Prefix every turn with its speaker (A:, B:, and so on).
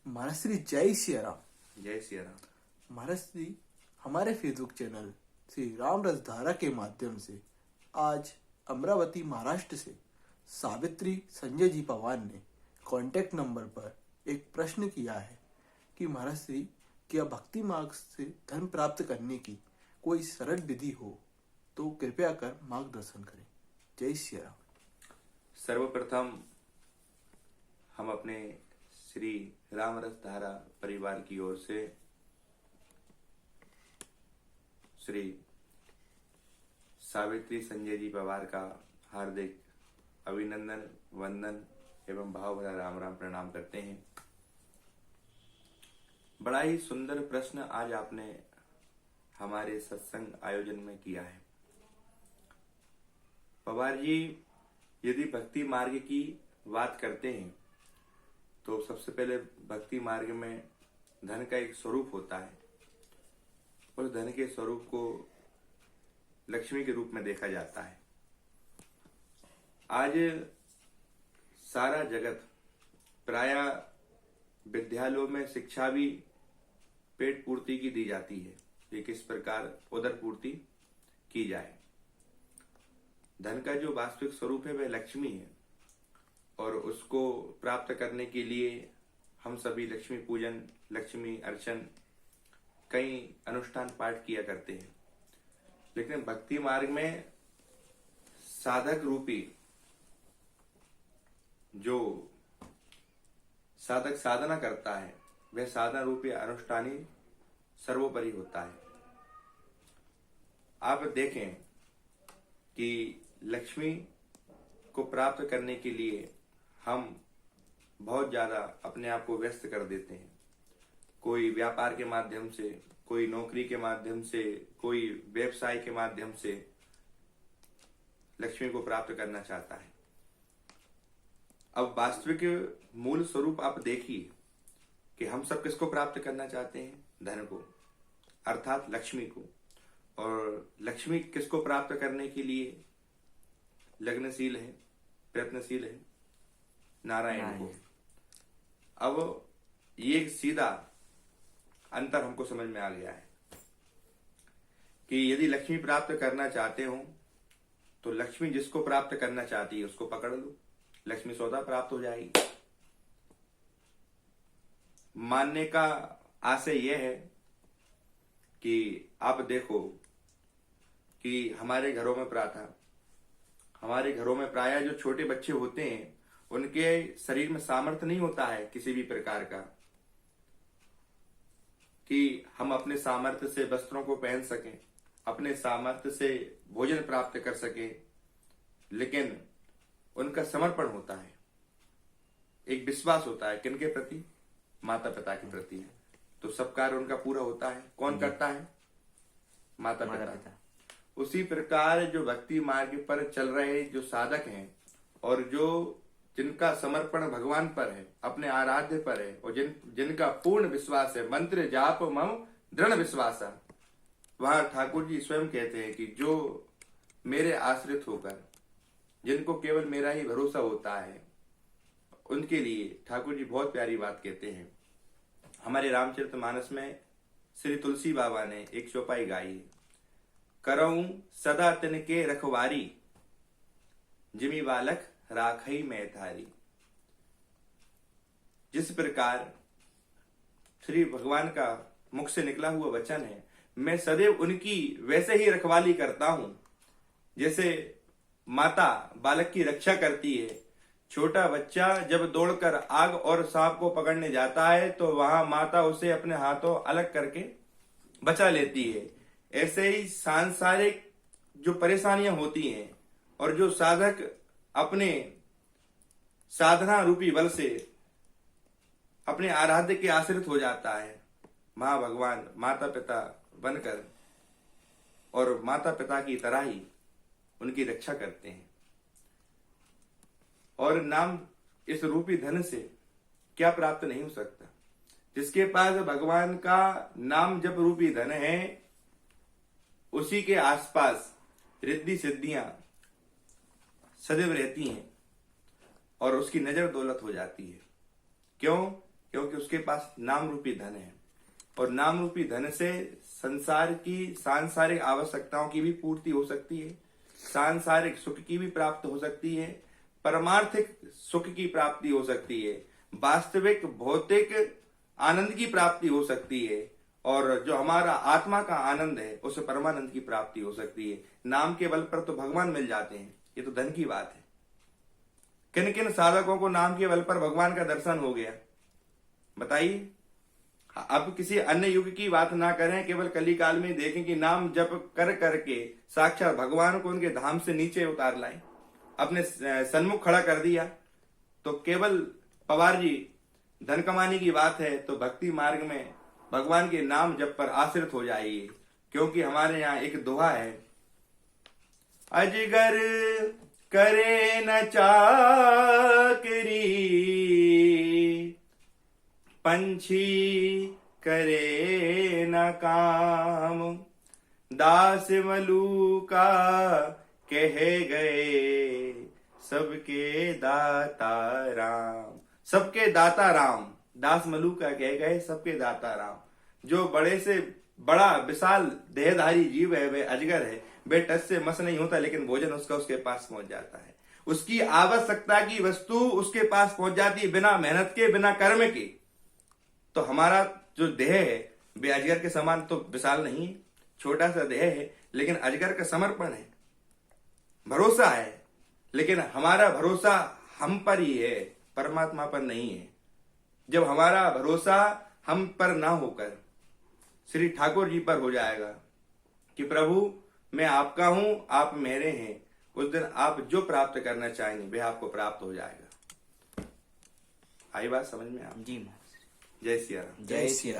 A: महाराज श्री जय सिया राम।
B: जय सिया राम।
A: महाराज श्री हमारे फेसबुक चैनल श्री राम रसधारा के माध्यम से आज अमरावती महाराष्ट्र से सावित्री संजय जी पवार ने कांटेक्ट नंबर पर एक प्रश्न किया है कि महाराज श्री क्या भक्ति मार्ग से धन प्राप्त करने की कोई सरल विधि हो तो कृपया कर मार्गदर्शन करें। जय सिया राम।
B: सर्वप्रथम हम अपने श्री राम रसधारा परिवार की ओर से श्री सावित्री संजय जी पवार का हार्दिक अभिनंदन, वंदन एवं भाव भरा राम राम प्रणाम करते हैं। बड़ा ही सुंदर प्रश्न आज आपने हमारे सत्संग आयोजन में किया है। पवार जी, यदि भक्ति मार्ग की बात करते हैं तो सबसे पहले भक्ति मार्ग में धन का एक स्वरूप होता है। उस धन के स्वरूप को लक्ष्मी के रूप में देखा जाता है। आज सारा जगत प्रायः विद्यालयों में शिक्षा भी पेट पूर्ति की दी जाती है कि किस प्रकार उदर पूर्ति की जाए। धन का जो वास्तविक स्वरूप है वह लक्ष्मी है और उसको प्राप्त करने के लिए हम सभी लक्ष्मी पूजन, लक्ष्मी अर्चन, कई अनुष्ठान पाठ किया करते हैं। लेकिन भक्ति मार्ग में साधक रूपी जो साधक साधना करता है वह साधना रूपी अनुष्ठानी सर्वोपरि होता है। आप देखें कि लक्ष्मी को प्राप्त करने के लिए हम बहुत ज्यादा अपने आप को व्यस्त कर देते हैं। कोई व्यापार के माध्यम से, कोई नौकरी के माध्यम से, कोई व्यवसाय के माध्यम से लक्ष्मी को प्राप्त करना चाहता है। अब वास्तविक मूल स्वरूप आप देखिए कि हम सब किसको प्राप्त करना चाहते हैं? धन को, अर्थात लक्ष्मी को। और लक्ष्मी किसको प्राप्त करने के लिए लग्नशील है, प्रयत्नशील है? नारायण को। अब ये सीधा अंतर हमको समझ में आ गया है कि यदि लक्ष्मी प्राप्त करना चाहते हो तो लक्ष्मी जिसको प्राप्त करना चाहती है उसको पकड़ लो, लक्ष्मी सौदा प्राप्त हो जाएगी। मानने का आशय यह है कि आप देखो कि हमारे घरों में प्रायः जो छोटे बच्चे होते हैं उनके शरीर में सामर्थ्य नहीं होता है किसी भी प्रकार का कि हम अपने सामर्थ्य से वस्त्रों को पहन सकें, अपने सामर्थ्य से भोजन प्राप्त कर सकें। लेकिन उनका समर्पण होता है, एक विश्वास होता है किनके प्रति? माता पिता के प्रति। तो सब कार्य उनका पूरा होता है। कौन करता है? माता पिता। उसी प्रकार जो भक्ति मार्ग पर चल रहे जो साधक हैं और जो जिनका समर्पण भगवान पर है, अपने आराध्य पर है और जिनका पूर्ण विश्वास है, मंत्र जाप मम दृढ़ विश्वास, वहां ठाकुर जी स्वयं कहते हैं कि जो मेरे आश्रित होकर, जिनको केवल मेरा ही भरोसा होता है, उनके लिए ठाकुर जी बहुत प्यारी बात कहते हैं। हमारे रामचरितमानस में श्री तुलसी बाबा ने एक चौपाई गाई है, करऊं सदा तिनके रखवारी, जिमी बालक राखई में थारी। जिस प्रकार श्री भगवान का मुख से निकला हुआ वचन है, मैं सदैव उनकी वैसे ही रखवाली करता हूं जैसे माता बालक की रक्षा करती है। छोटा बच्चा जब दौड़कर आग और सांप को पकड़ने जाता है तो वहां माता उसे अपने हाथों अलग करके बचा लेती है। ऐसे ही सांसारिक जो परेशानियां होती हैं और जो साधक अपने साधना रूपी बल से अपने आराध्य के आश्रित हो जाता है, मां भगवान माता पिता बनकर और माता पिता की तरह ही उनकी रक्षा करते हैं। और नाम इस रूपी धन से क्या प्राप्त नहीं हो सकता? जिसके पास भगवान का नाम जप रूपी धन है, उसी के आसपास रिद्धि सिद्धियां सदैव रहती हैं और उसकी नजर दौलत हो जाती है। क्यों? क्योंकि उसके पास नाम रूपी धन है, और नाम रूपी धन से संसार की सांसारिक आवश्यकताओं की भी पूर्ति हो सकती है, सांसारिक सुख की भी प्राप्त हो सकती है, परमार्थिक सुख की प्राप्ति हो सकती है, वास्तविक भौतिक आनंद की प्राप्ति हो सकती है, और जो हमारा आत्मा का आनंद है उस परमानंद की प्राप्ति हो सकती है। नाम के बल पर तो भगवान मिल जाते हैं, ये तो धन की बात है। किन किन साधकों को नाम के बल पर भगवान का दर्शन हो गया, बताइए। अब किसी अन्य युग की बात ना करें, केवल कली काल में देखें कि नाम जप कर करके साक्षात भगवान को उनके धाम से नीचे उतार लाए, अपने सन्मुख खड़ा कर दिया। तो केवल पवार जी धन कमाने की बात है तो भक्ति मार्ग में भगवान के नाम जप पर आश्रित हो जाइए, क्योंकि हमारे यहाँ एक दोहा है, अजगर करे न चाकरी, पंछी करे न काम, दास मलूका कहे गए, सबके दाता राम। सबके दाता राम, दास मलूका कह गए सबके दाता राम। जो बड़े से बड़ा विशाल देहधारी जीव है वह अजगर है, वह टच से मस नहीं होता, लेकिन भोजन उसका उसके पास पहुंच जाता है। उसकी आवश्यकता की वस्तु उसके पास पहुंच जाती है, बिना मेहनत के, बिना कर्म के। तो हमारा जो देह है वे अजगर के समान तो विशाल नहीं है, छोटा सा देह है, लेकिन अजगर का समर्पण है, भरोसा है। लेकिन हमारा भरोसा हम पर ही है, परमात्मा पर नहीं है। जब हमारा भरोसा हम पर ना होकर श्री ठाकुर जी पर हो जाएगा कि प्रभु मैं आपका हूं, आप मेरे हैं, उस दिन आप जो प्राप्त करना चाहेंगे वह आपको प्राप्त हो जाएगा। आई बात समझ में आप?
C: जी।
B: जय सिया राम।
C: जय श्री राम।